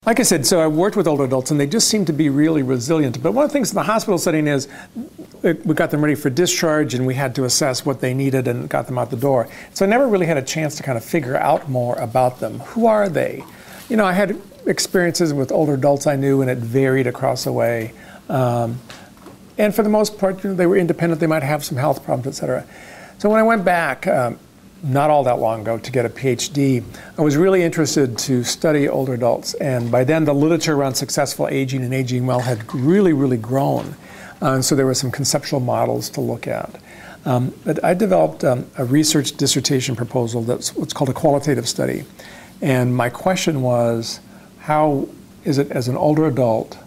Like I said, so I worked with older adults, and they just seem to be really resilient. But one of the things in the hospital setting is we got them ready for discharge, and we had to assess what they needed and got them out the door. So I never really had a chance to kind of figure out more about them. Who are they? You know, I had experiences with older adults I knew, and it varied across the way. And for the most part, you know, they were independent. They might have some health problems, et cetera. So when I went back, not all that long ago, to get a PhD, I was really interested to study older adults. And by then, the literature around successful aging and aging well had really, really grown. And so there were some conceptual models to look at. But I developed a research dissertation proposal that's what's called a qualitative study. And my question was, how is it as an older adult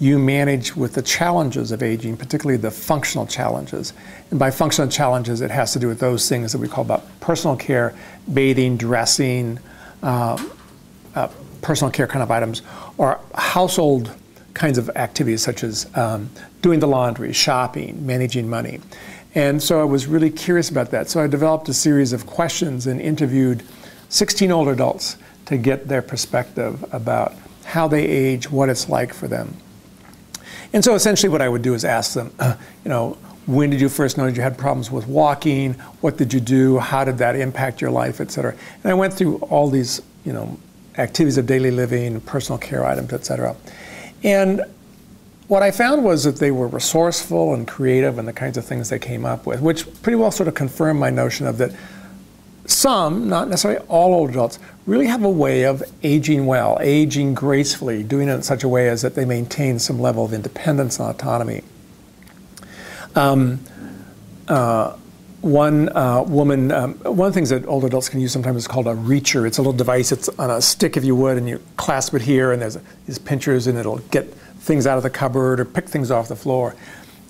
you manage with the challenges of aging, particularly the functional challenges? And by functional challenges, it has to do with those things that we call about personal care, bathing, dressing, personal care kind of items, or household kinds of activities such as doing the laundry, shopping, managing money. And so I was really curious about that. So I developed a series of questions and interviewed 16 older adults to get their perspective about how they age, what it's like for them. And so essentially what I would do is ask them, you know, when did you first know that you had problems with walking? What did you do? How did that impact your life, et cetera? And I went through all these, you know, activities of daily living, personal care items, et cetera. And what I found was that they were resourceful and creative in the kinds of things they came up with, which pretty well sort of confirmed my notion of that some, not necessarily all older adults, really have a way of aging well, aging gracefully, doing it in such a way as that they maintain some level of independence and autonomy. One of the things that older adults can use sometimes is called a reacher. It's a little device. It's on a stick, if you would, and you clasp it here, and there's these pinchers, and it'll get things out of the cupboard or pick things off the floor.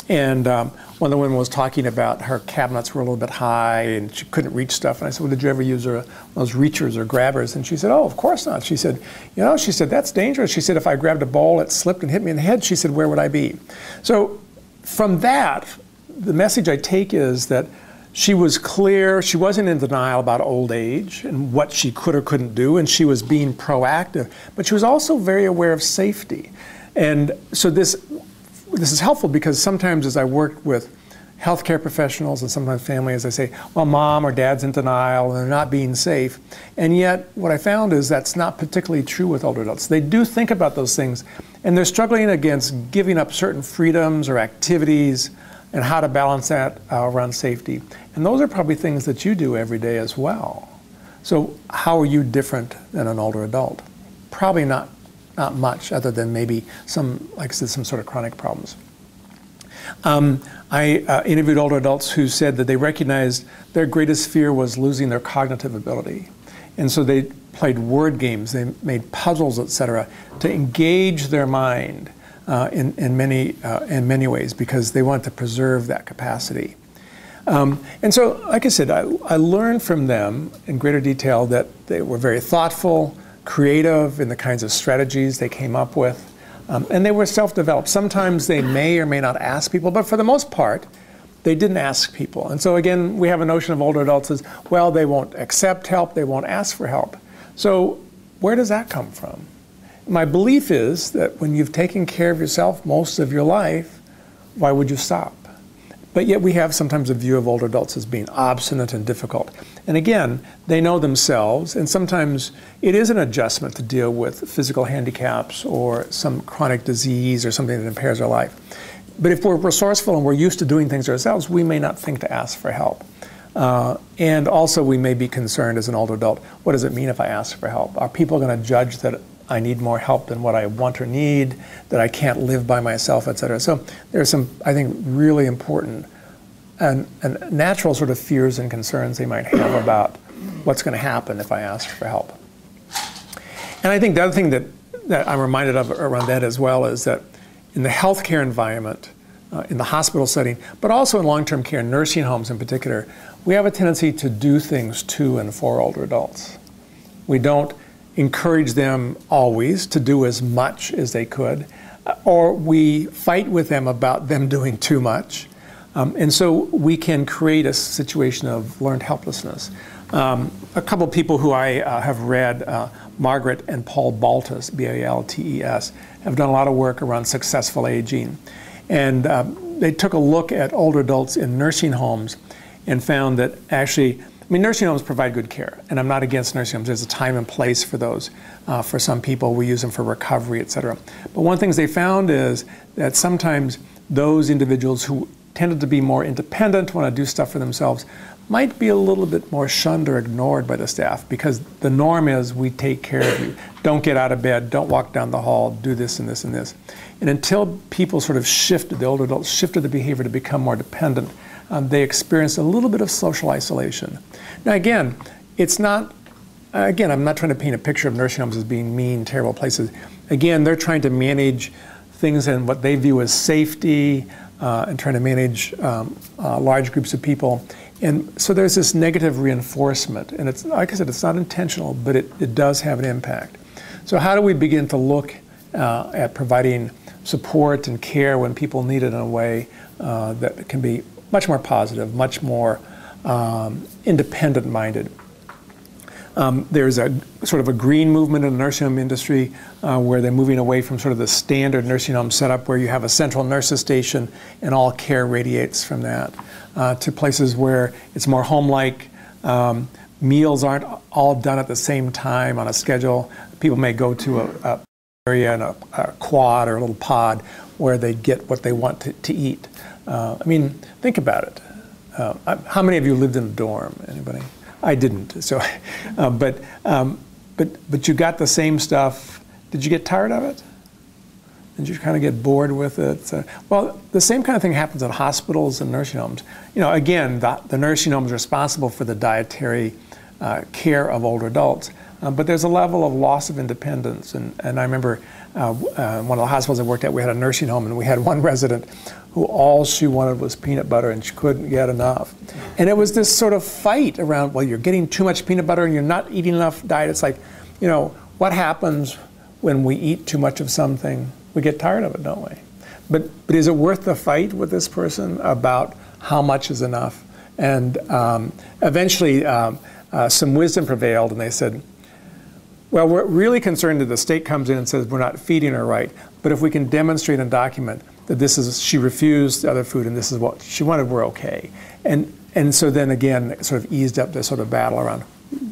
And one of the women was talking about her cabinets were a little bit high and she couldn't reach stuff. And I said, well, did you ever use one of those reachers or grabbers? And she said, oh, of course not. She said, you know, she said, that's dangerous. She said, if I grabbed a bowl, it slipped and hit me in the head. She said, where would I be? So from that, the message I take is that she was clear. She wasn't in denial about old age and what she could or couldn't do. And she was being proactive. But she was also very aware of safety. And so this is helpful because sometimes as I work with healthcare professionals and sometimes families, I say, well, mom or dad's in denial and they're not being safe. And yet what I found is that's not particularly true with older adults. They do think about those things and they're struggling against giving up certain freedoms or activities and how to balance that around safety. And those are probably things that you do every day as well. So how are you different than an older adult? Probably not much, other than maybe some, like I said, some sort of chronic problems. I interviewed older adults who said that they recognized their greatest fear was losing their cognitive ability. And so they played word games, they made puzzles, et cetera, to engage their mind in many ways because they want to preserve that capacity. And so, like I said, I learned from them in greater detail that they were very thoughtful, creative in the kinds of strategies they came up with, and they were self-developed. Sometimes they may or may not ask people, but for the most part, they didn't ask people. And so again, we have a notion of older adults as, well, they won't accept help, they won't ask for help. So where does that come from? My belief is that when you've taken care of yourself most of your life, why would you stop? But yet we have sometimes a view of older adults as being obstinate and difficult. And again, they know themselves, and sometimes it is an adjustment to deal with physical handicaps or some chronic disease or something that impairs our life. But if we're resourceful and we're used to doing things ourselves, we may not think to ask for help. And also we may be concerned as an older adult, what does it mean if I ask for help? Are people going to judge that I need more help than what I want or need, that I can't live by myself, et cetera? So there are some, I think, really important and natural sort of fears and concerns they might have about what's going to happen if I ask for help. And I think the other thing that I'm reminded of around that as well is that in the healthcare environment, in the hospital setting, but also in long-term care, nursing homes in particular, we have a tendency to do things to and for older adults. We don't encourage them always to do as much as they could, or we fight with them about them doing too much. And so we can create a situation of learned helplessness. A couple of people who I have read, Margaret and Paul Baltes, B-A-L-T-E-S, have done a lot of work around successful aging. And they took a look at older adults in nursing homes and found that actually, I mean, nursing homes provide good care, and I'm not against nursing homes. There's a time and place for those. For some people, we use them for recovery, et cetera. But one of the things they found is that sometimes those individuals who tended to be more independent, want to do stuff for themselves, might be a little bit more shunned or ignored by the staff because the norm is we take care of you. Don't get out of bed, don't walk down the hall, do this and this and this. And until people sort of shifted, the older adults shifted the behavior to become more dependent, they experienced a little bit of social isolation. Now again, it's not, I'm not trying to paint a picture of nursing homes as being mean, terrible places. Again, they're trying to manage things in what they view as safety and trying to manage large groups of people. And so there's this negative reinforcement. And it's, like I said, it's not intentional, but it does have an impact. So how do we begin to look at providing support and care when people need it in a way that can be much more positive, much more independent-minded? There's a sort of a green movement in the nursing home industry where they're moving away from sort of the standard nursing home setup where you have a central nurses station and all care radiates from that to places where it's more home-like. Meals aren't all done at the same time on a schedule. People may go to a area in a quad or a little pod where they get what they want to eat. I mean, think about it. How many of you lived in a dorm? Anybody? I didn't. So, but you got the same stuff. Did you get tired of it? Did you kind of get bored with it? So, well, the same kind of thing happens in hospitals and nursing homes. You know, again, the nursing home is responsible for the dietary care of older adults, but there's a level of loss of independence. And I remember one of the hospitals I worked at, we had a nursing home, and we had one resident who all she wanted was peanut butter, and she couldn't get enough. And it was this sort of fight around, well, you're getting too much peanut butter and you're not eating enough diet. It's like, you know, what happens when we eat too much of something? We get tired of it, don't we? But is it worth the fight with this person about how much is enough? And eventually some wisdom prevailed, and they said, well, we're really concerned that the state comes in and says we're not feeding her right, but if we can demonstrate and document that this is, she refused the other food and this is what she wanted, we're okay. And so then again, it sort of eased up this sort of battle around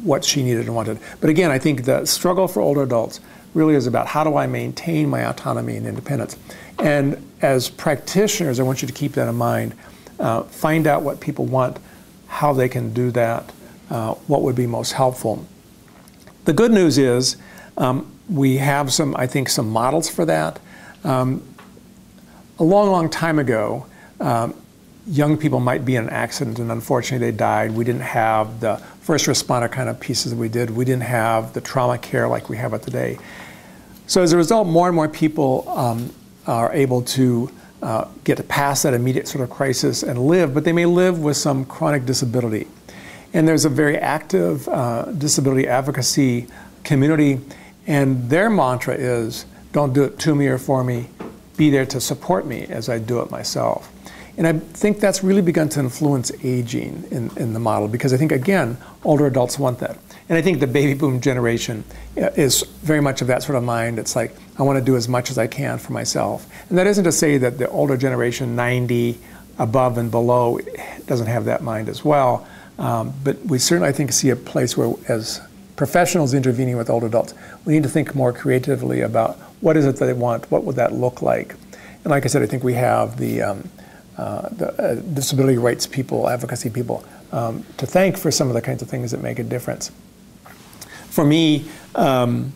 what she needed and wanted. But again, I think the struggle for older adults really is about how do I maintain my autonomy and independence. And as practitioners, I want you to keep that in mind. Find out what people want, how they can do that, what would be most helpful. The good news is we have some, I think, some models for that. A long, long time ago, young people might be in an accident and unfortunately they died. We didn't have the first responder kind of pieces that we did. We didn't have the trauma care like we have it today. So as a result, more and more people are able to get past that immediate sort of crisis and live, but they may live with some chronic disability. And there's a very active disability advocacy community, and their mantra is, don't do it to me or for me, be there to support me as I do it myself. And I think that's really begun to influence aging in the model, because I think, again, older adults want that. And I think the baby boom generation is very much of that sort of mind. It's like, I want to do as much as I can for myself. And that isn't to say that the older generation, 90, above and below, doesn't have that mind as well. But we certainly, I think, see a place where, as professionals intervening with older adults, we need to think more creatively about what is it that they want, what would that look like. And like I said, I think we have the disability rights people, advocacy people, to thank for some of the kinds of things that make a difference. For me, as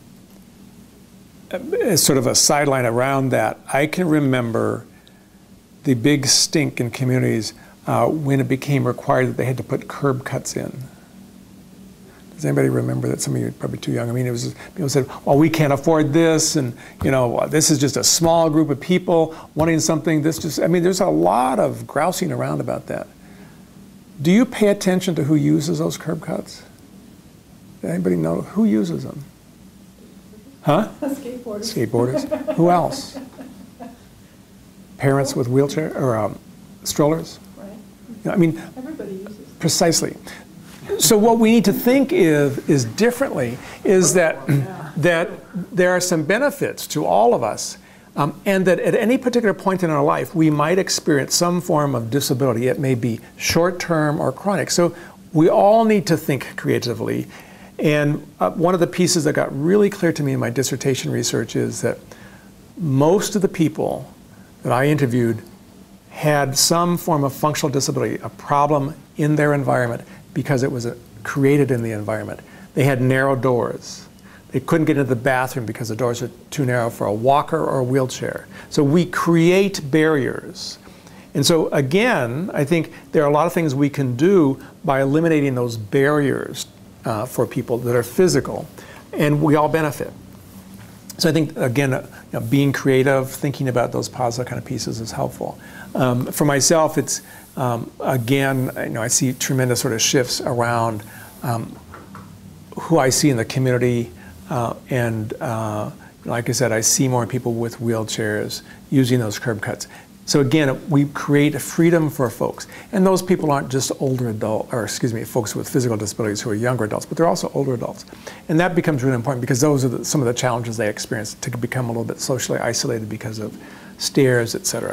sort of a sideline around that, I can remember the big stink in communities when it became required that they had to put curb cuts in. Does anybody remember that? Some of you are probably too young. I mean, it was, people said, well, we can't afford this, and you know, this is just a small group of people wanting something. This just, I mean, there's a lot of grousing around about that. Do you pay attention to who uses those curb cuts? Does anybody know who uses them? Huh? Skateboarders. Skateboarders. Who else? Parents with wheelchair or strollers. Right. You know, I mean, everybody uses them. Precisely. So what we need to think is differently, is that that there are some benefits to all of us, and that at any particular point in our life, we might experience some form of disability. It may be short-term or chronic. So we all need to think creatively. And one of the pieces that got really clear to me in my dissertation research is that most of the people that I interviewed had some form of functional disability, a problem in their environment because it was created in the environment. They had narrow doors. They couldn't get into the bathroom because the doors are too narrow for a walker or a wheelchair. So we create barriers. And so again, I think there are a lot of things we can do by eliminating those barriers for people that are physical, and we all benefit. So I think, again, being creative, thinking about those positive kind of pieces is helpful. For myself, it's, again, I see tremendous sort of shifts around who I see in the community, and like I said, I see more people with wheelchairs using those curb cuts. So again, we create freedom for folks. And those people aren't just older adults, or excuse me, folks with physical disabilities who are younger adults, but they're also older adults. And that becomes really important because those are some of the challenges they experience, to become a little bit socially isolated because of stairs, et cetera.